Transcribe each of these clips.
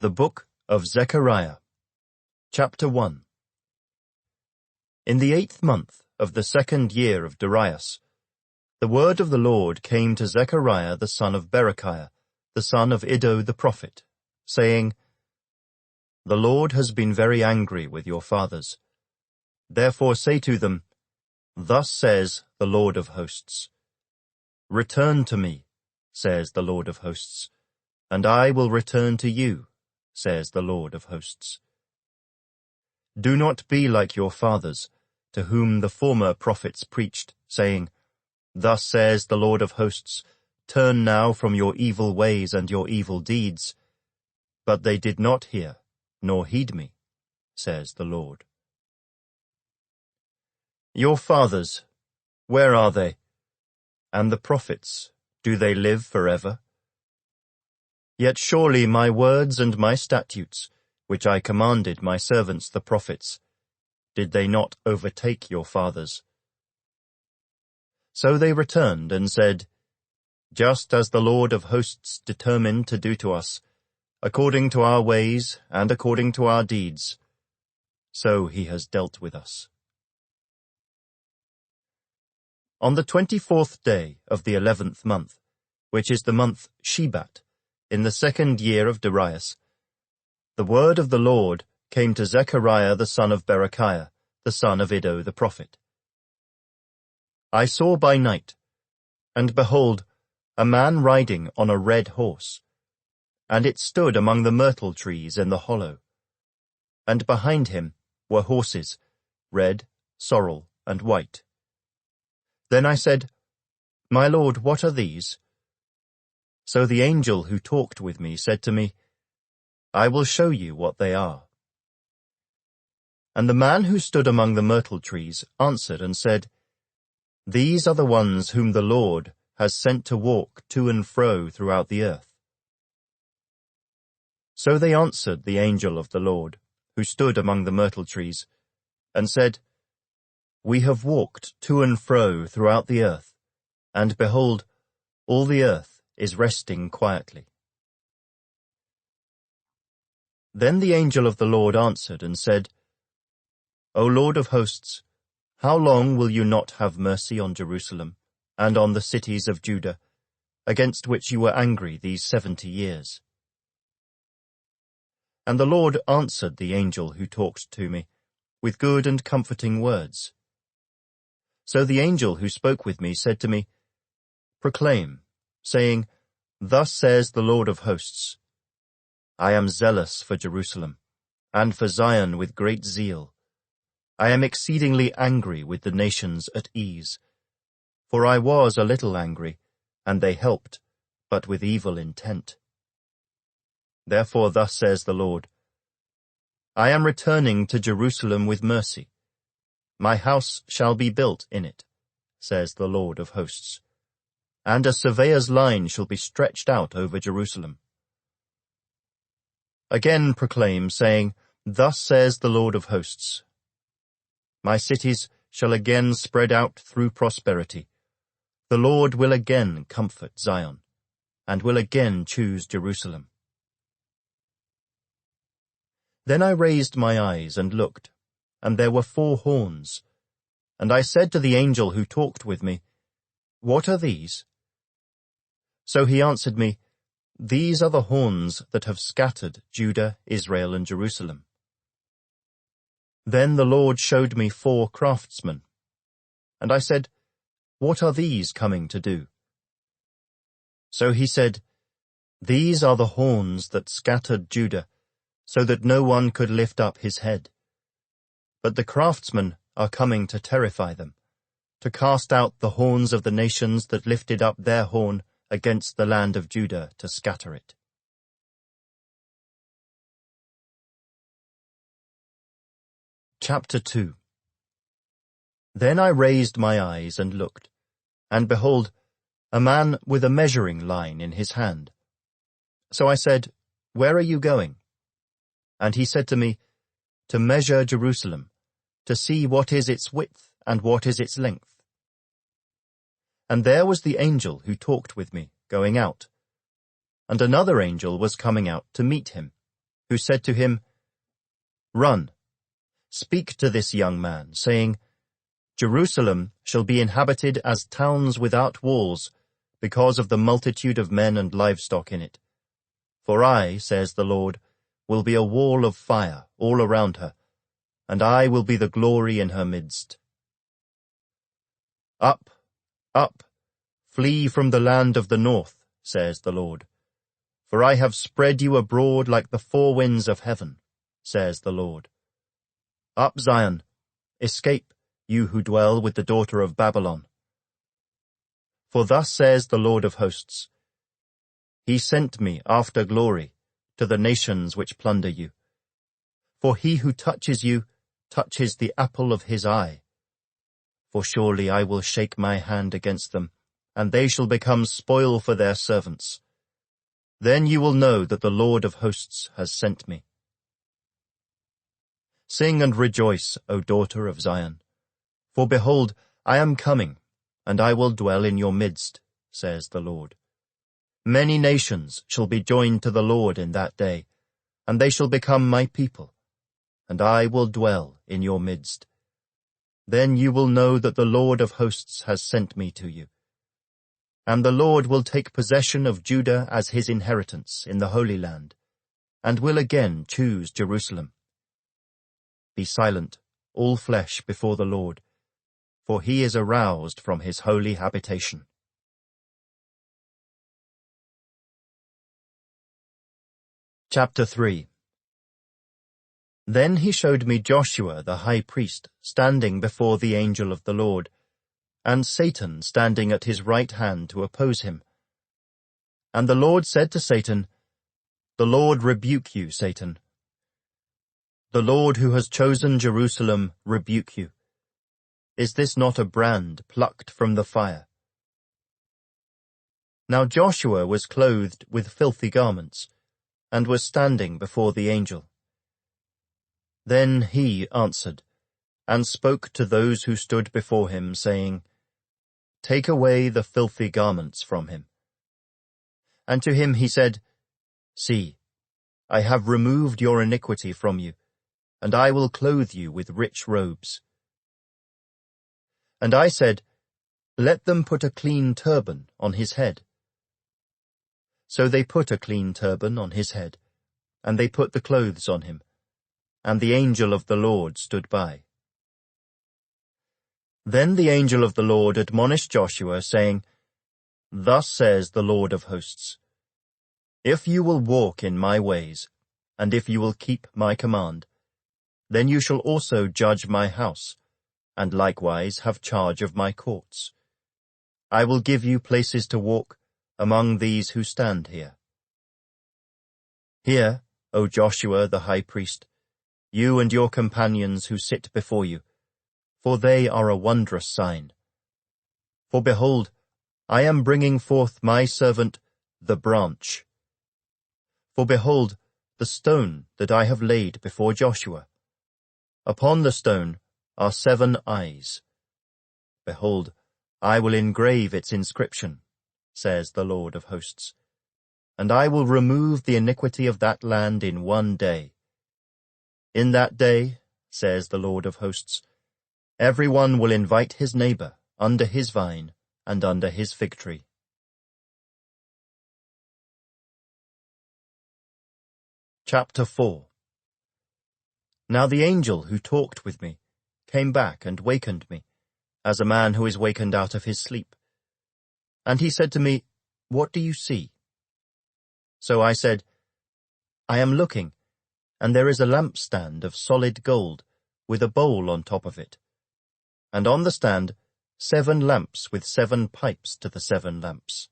The Book of Zechariah, Chapter 1. In the 8th month of the 2nd year of Darius, the word of the Lord came to Zechariah the son of Berechiah, the son of Iddo the prophet, saying, The Lord has been very angry with your fathers. Therefore say to them, Thus says the Lord of hosts, Return to me, says the Lord of hosts, and I will return to you, says the Lord of hosts. Do not be like your fathers, to whom the former prophets preached, saying, Thus says the Lord of hosts, Turn now from your evil ways and your evil deeds. But they did not hear, nor heed me, says the Lord. Your fathers, where are they? And the prophets, do they live forever? Yet surely my words and my statutes, which I commanded my servants the prophets, did they not overtake your fathers? So they returned and said, Just as the Lord of hosts determined to do to us, according to our ways and according to our deeds, so he has dealt with us. On the 24th day of the 11th month, which is the month Shebat, in the 2nd year of Darius, the word of the Lord came to Zechariah the son of Berechiah, the son of Iddo the prophet. I saw by night, and behold, a man riding on a red horse, and it stood among the myrtle trees in the hollow. And behind him were horses, red, sorrel, and white. Then I said, My Lord, what are these? So the angel who talked with me said to me, I will show you what they are. And the man who stood among the myrtle trees answered and said, These are the ones whom the Lord has sent to walk to and fro throughout the earth. So they answered the angel of the Lord, who stood among the myrtle trees, and said, We have walked to and fro throughout the earth, and behold, all the earth is resting quietly. Then the angel of the Lord answered and said, O Lord of hosts, how long will you not have mercy on Jerusalem and on the cities of Judah, against which you were angry these 70 years? And the Lord answered the angel who talked to me with good and comforting words. So the angel who spoke with me said to me, Proclaim, saying, Thus says the Lord of hosts, I am zealous for Jerusalem, and for Zion with great zeal. I am exceedingly angry with the nations at ease. For I was a little angry, and they helped, but with evil intent. Therefore thus says the Lord, I am returning to Jerusalem with mercy. My house shall be built in it, says the Lord of hosts, and a surveyor's line shall be stretched out over Jerusalem. Again proclaim, saying, Thus says the Lord of hosts, My cities shall again spread out through prosperity. The Lord will again comfort Zion, and will again choose Jerusalem. Then I raised my eyes and looked, and there were 4 horns. And I said to the angel who talked with me, What are these? So he answered me, These are the horns that have scattered Judah, Israel, and Jerusalem. Then the Lord showed me 4 craftsmen. And I said, What are these coming to do? So he said, These are the horns that scattered Judah, so that no one could lift up his head. But the craftsmen are coming to terrify them, to cast out the horns of the nations that lifted up their horn against the land of Judah to scatter it. Chapter 2. Then I raised my eyes and looked, and behold, a man with a measuring line in his hand. So I said, Where are you going? And he said to me, To measure Jerusalem, to see what is its width and what is its length. And there was the angel who talked with me, going out, and another angel was coming out to meet him, who said to him, "Run, speak to this young man, saying, Jerusalem shall be inhabited as towns without walls, because of the multitude of men and livestock in it. For I, says the Lord, will be a wall of fire all around her, and I will be the glory in her midst. Up, up, flee from the land of the north, says the Lord. For I have spread you abroad like the four winds of heaven, says the Lord. Up, Zion, escape, you who dwell with the daughter of Babylon. For thus says the Lord of hosts, He sent me after glory to the nations which plunder you. For he who touches you touches the apple of his eye. For surely I will shake my hand against them, and they shall become spoil for their servants. Then you will know that the Lord of hosts has sent me. Sing and rejoice, O daughter of Zion. For behold, I am coming, and I will dwell in your midst, says the Lord. Many nations shall be joined to the Lord in that day, and they shall become my people, and I will dwell in your midst. Then you will know that the Lord of hosts has sent me to you. And the Lord will take possession of Judah as his inheritance in the Holy Land, and will again choose Jerusalem. Be silent, all flesh, before the Lord, for he is aroused from his holy habitation. Chapter 3. Then he showed me Joshua the high priest standing before the angel of the Lord, and Satan standing at his right hand to oppose him. And the Lord said to Satan, The Lord rebuke you, Satan. The Lord who has chosen Jerusalem rebuke you. Is this not a brand plucked from the fire? Now Joshua was clothed with filthy garments, and was standing before the angel. Then he answered, and spoke to those who stood before him, saying, Take away the filthy garments from him. And to him he said, See, I have removed your iniquity from you, and I will clothe you with rich robes. And I said, Let them put a clean turban on his head. So they put a clean turban on his head, and they put the clothes on him, and the angel of the Lord stood by. Then the angel of the Lord admonished Joshua, saying, Thus says the Lord of hosts, If you will walk in my ways, and if you will keep my command, then you shall also judge my house, and likewise have charge of my courts. I will give you places to walk among these who stand here. Hear, O Joshua the high priest, you and your companions who sit before you, for they are a wondrous sign. For behold, I am bringing forth my servant, the branch. For behold, the stone that I have laid before Joshua. Upon the stone are 7 eyes. Behold, I will engrave its inscription, says the Lord of hosts, and I will remove the iniquity of that land in one day. In that day, says the Lord of hosts, everyone will invite his neighbor under his vine and under his fig tree. Chapter 4. Now the angel who talked with me came back and wakened me, as a man who is wakened out of his sleep. And he said to me, What do you see? So I said, I am looking, and there is a lampstand of solid gold, with a bowl on top of it. And on the stand 7 lamps with 7 pipes to the 7 lamps.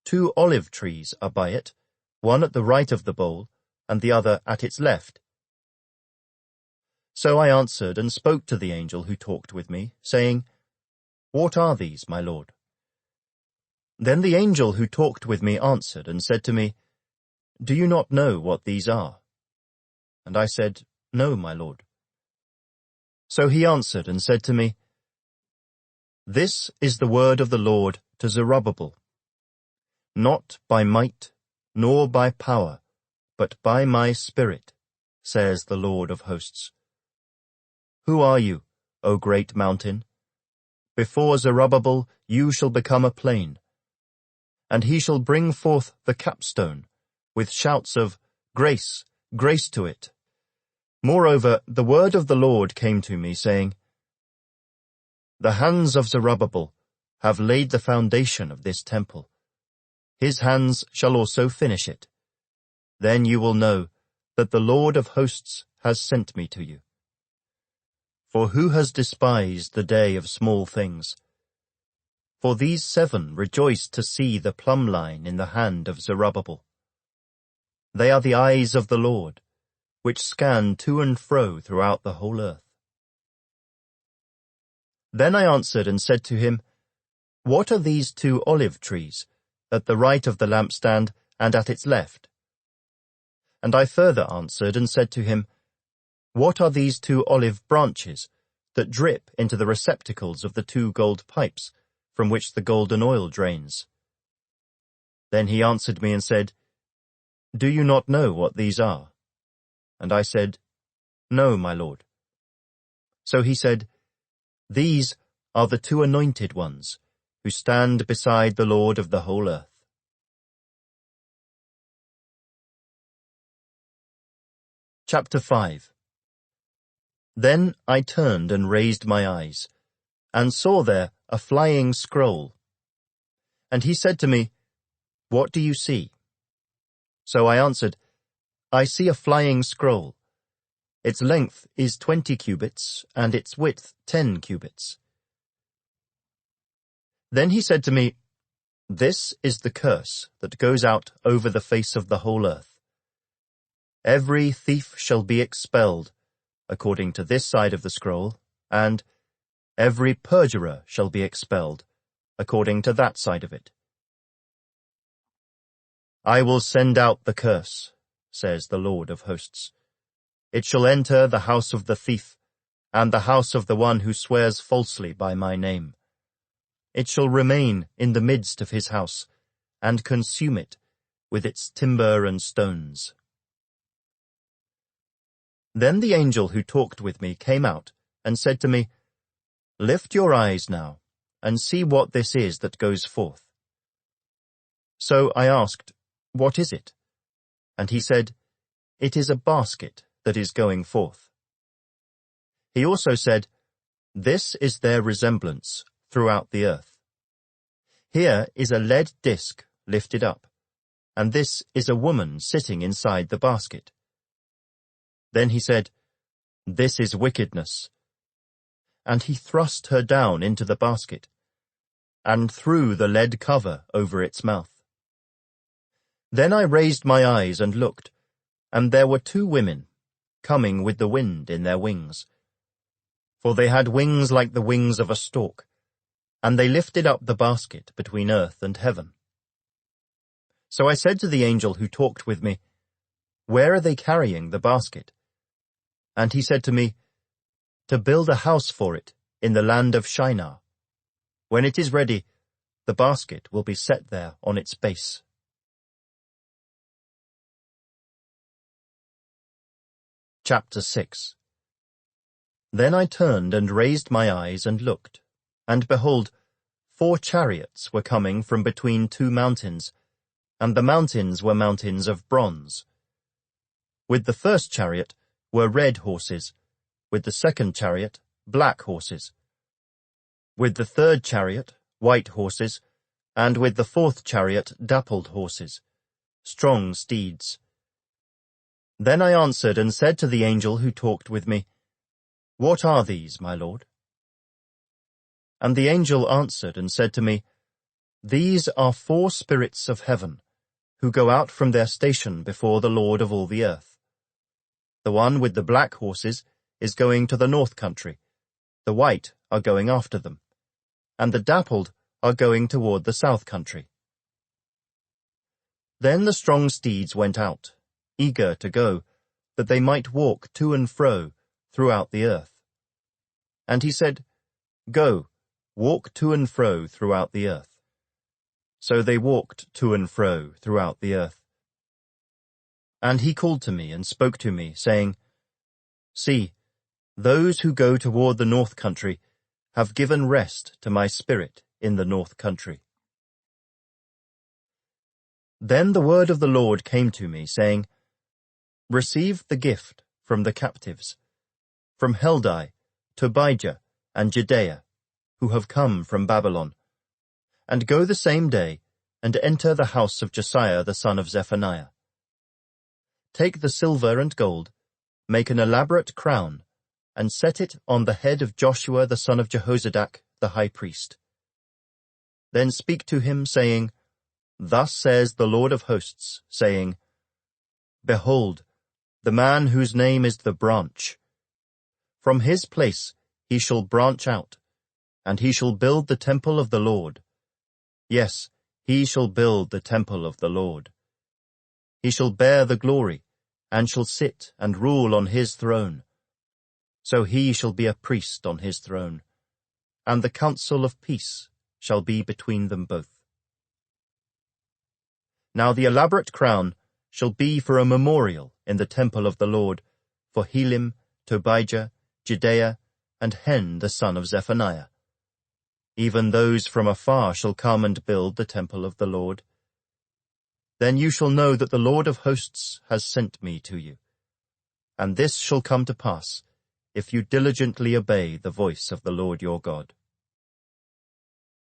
2 olive trees are by it, one at the right of the bowl, and the other at its left. So I answered and spoke to the angel who talked with me, saying, What are these, my lord? Then the angel who talked with me answered and said to me, Do you not know what these are? And I said, No, my lord. So he answered and said to me, This is the word of the Lord to Zerubbabel. Not by might, nor by power, but by my Spirit, says the Lord of hosts. Who are you, O great mountain? Before Zerubbabel you shall become a plain. And he shall bring forth the capstone, with shouts of, Grace, grace to it. Moreover, the word of the Lord came to me, saying, The hands of Zerubbabel have laid the foundation of this temple. His hands shall also finish it. Then you will know that the Lord of hosts has sent me to you. For who has despised the day of small things? For these 7 rejoice to see the plumb line in the hand of Zerubbabel. They are the eyes of the Lord, which scan to and fro throughout the whole earth. Then I answered and said to him, What are these 2 olive trees, at the right of the lampstand and at its left? And I further answered and said to him, What are these 2 olive branches, that drip into the receptacles of the 2 gold pipes, from which the golden oil drains? Then he answered me and said, Do you not know what these are? And I said, No, my lord. So he said, These are the 2 anointed ones, who stand beside the Lord of the whole earth. Chapter 5. Then I turned and raised my eyes, and saw there a flying scroll. And he said to me, What do you see? So I answered, I see a flying scroll. Its length is 20 cubits, and its width 10 cubits. Then he said to me, This is the curse that goes out over the face of the whole earth. Every thief shall be expelled, according to this side of the scroll, and every perjurer shall be expelled, according to that side of it. I will send out the curse, says the Lord of hosts. It shall enter the house of the thief, and the house of the one who swears falsely by my name. It shall remain in the midst of his house, and consume it with its timber and stones. Then the angel who talked with me came out and said to me, Lift your eyes now, and see what this is that goes forth. So I asked, What is it? And he said, It is a basket that is going forth. He also said, This is their resemblance throughout the earth. Here is a lead disc lifted up, and this is a woman sitting inside the basket. Then he said, This is wickedness. And he thrust her down into the basket, and threw the lead cover over its mouth. Then I raised my eyes and looked, and there were 2 women, coming with the wind in their wings. For they had wings like the wings of a stork, and they lifted up the basket between earth and heaven. So I said to the angel who talked with me, Where are they carrying the basket? And he said to me, To build a house for it in the land of Shinar. When it is ready, the basket will be set there on its base. Chapter 6. Then I turned and raised my eyes and looked, and behold, 4 chariots were coming from between 2 mountains, and the mountains were mountains of bronze. With the first chariot were red horses, with the second chariot black horses, with the third chariot white horses, and with the fourth chariot dappled horses, strong steeds. Then I answered and said to the angel who talked with me, What are these, my lord? And the angel answered and said to me, These are 4 spirits of heaven, who go out from their station before the Lord of all the earth. The one with the black horses is going to the north country, the white are going after them, and the dappled are going toward the south country. Then the strong steeds went out, eager to go, that they might walk to and fro throughout the earth. And he said, Go, walk to and fro throughout the earth. So they walked to and fro throughout the earth. And he called to me and spoke to me, saying, See, those who go toward the north country have given rest to my spirit in the north country. Then the word of the Lord came to me, saying, Receive the gift from the captives, from Heldai, Tobijah, and Judea, who have come from Babylon, and go the same day, and enter the house of Josiah the son of Zephaniah. Take the silver and gold, make an elaborate crown, and set it on the head of Joshua the son of Jehozadak the high priest. Then speak to him, saying, Thus says the Lord of hosts, saying, Behold, the man whose name is the branch. From his place he shall branch out, and he shall build the temple of the Lord. Yes, he shall build the temple of the Lord. He shall bear the glory, and shall sit and rule on his throne. So he shall be a priest on his throne, and the counsel of peace shall be between them both. Now the elaborate crown shall be for a memorial in the temple of the Lord for Helim, Tobijah, Judea, and Hen the son of Zephaniah. Even those from afar shall come and build the temple of the Lord. Then you shall know that the Lord of hosts has sent me to you. And this shall come to pass, if you diligently obey the voice of the Lord your God.